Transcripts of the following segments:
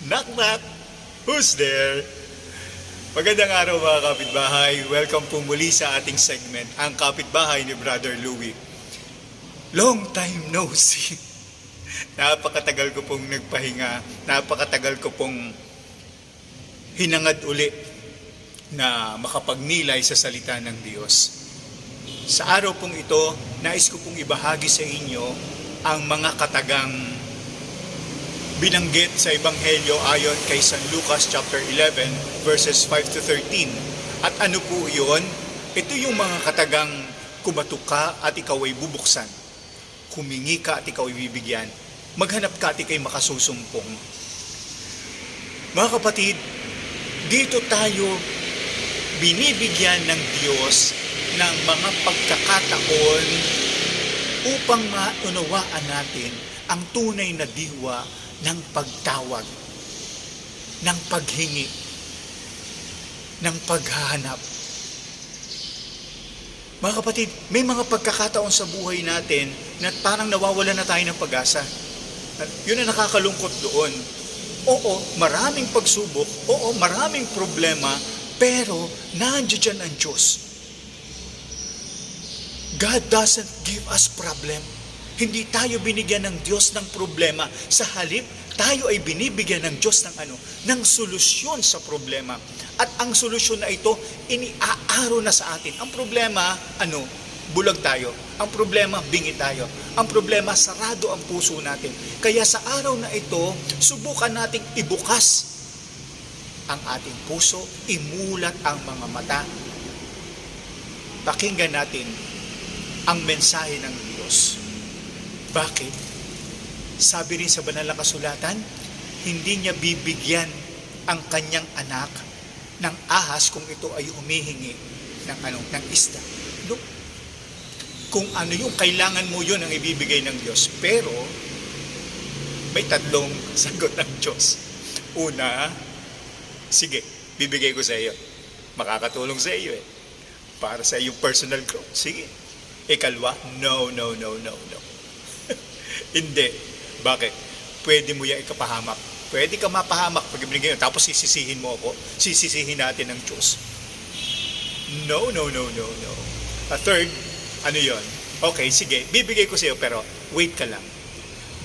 Knock knock! Who's there? Magandang araw mga kapitbahay. Welcome po muli sa ating segment, ang kapitbahay ni Brother Louie. Long time no see. Napakatagal ko pong nagpahinga. Napakatagal ko pong hinangad uli na makapagnilay sa salita ng Diyos. Sa araw pong ito, nais ko pong ibahagi sa inyo ang mga katagang binanggit sa Ebanghelyo ayon kay San Lucas chapter 11 verses 5 to 13. At ano po yun? Ito yung mga katagang kumatok ka at ikaw ay bubuksan. Humingi ka at ikaw ay bibigyan. Maghanap ka at ikay makasusumpong. Mga kapatid, dito tayo binibigyan ng Diyos ng mga pagkakataon upang maunawaan natin ang tunay na diwa ng pagtawag, ng paghingi, ng paghahanap. Mga kapatid, may mga pagkakataon sa buhay natin na parang nawawala na tayo ng pag-asa. Yun ang nakakalungkot doon. Oo, maraming pagsubok, oo, maraming problema, pero nandiyan ang Diyos. God doesn't give us problem. Hindi tayo binigyan ng Diyos ng problema. Sa halip, tayo ay binibigyan ng Diyos ng solusyon sa problema. At ang solusyon na ito, iniaaro na sa atin. Ang problema, bulag tayo. Ang problema, bingi tayo. Ang problema, sarado ang puso natin. Kaya sa araw na ito, subukan nating ibukas ang ating puso, imulat ang mga mata. Pakinggan natin ang mensahe ng Diyos. Bakit? Sabi rin sa banal na kasulatan, hindi niya bibigyan ang kanyang anak ng ahas kung ito ay humihingi ng isda. No? Kung ano yung kailangan mo, yun ang ibibigay ng Diyos. Pero, may tatlong sagot ng Diyos. Una, sige, bibigay ko sa iyo. Makakatulong sa iyo para sa iyong personal growth. Sige. Ikalwa, no. Hindi. Bakit? Pwede mo yung ikapahamak. Pwede ka mapahamak pag ibigay mo. Tapos sisisihin mo ako. Sisisihin natin ng Diyos. No. A third, ano yon? Okay, sige. Bibigay ko sa iyo pero wait ka lang.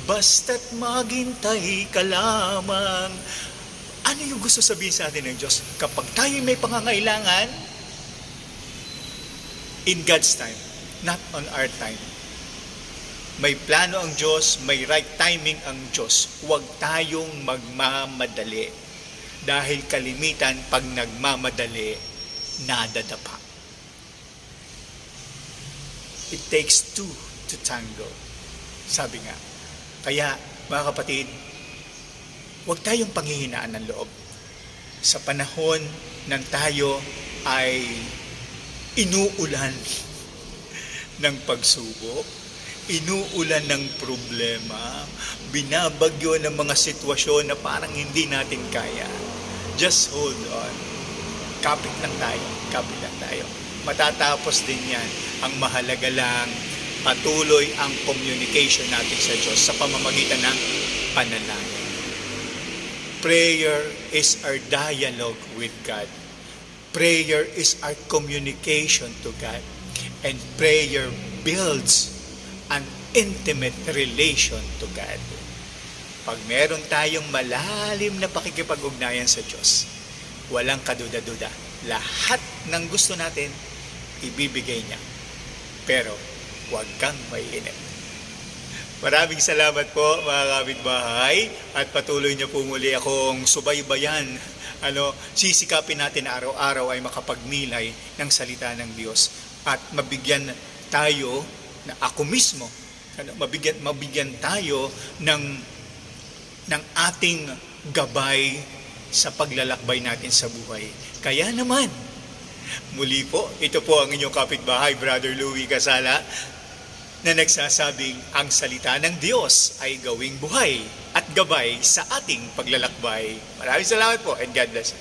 Basta't maghintay ka lamang. Ano yung gusto sabihin sa atin ng Diyos? Kapag tayo may pangangailangan, in God's time, not on our time. May plano ang Diyos, may right timing ang Diyos. Huwag tayong magmamadali. Dahil kalimitan, pag nagmamadali, nadadapa. It takes two to tango. Sabi nga. Kaya, mga kapatid, huwag tayong panghihinaan ng loob. Sa panahon ng tayo ay inuulan ng pagsubok, inuulan ng problema, binabagyo ng mga sitwasyon na parang hindi natin kaya. Just hold on. Kapit lang tayo. Matatapos din yan. Ang mahalaga lang, patuloy ang communication natin sa Diyos sa pamamagitan ng panalangin. Prayer is our dialogue with God. Prayer is our communication to God. And prayer builds an intimate relation to God. Pag meron tayong malalim na pakikipag-ugnayan sa Diyos, walang kaduda-duda. Lahat ng gusto natin, ibibigay niya. Pero, huwag kang maiinip. Maraming salamat po mga kapitbahay at patuloy niyo po muli akong subaybayan. Sisikapin natin araw-araw ay makapagnilay ng salita ng Diyos at mabigyan tayo na ako mismo, mabigyan tayo ng ating gabay sa paglalakbay natin sa buhay. Kaya naman, muli po, ito po ang inyong kapitbahay, Brother Louie Casala, na nagsasabing ang salita ng Diyos ay gawing buhay at gabay sa ating paglalakbay. Maraming salamat po and God bless you.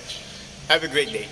Have a great day.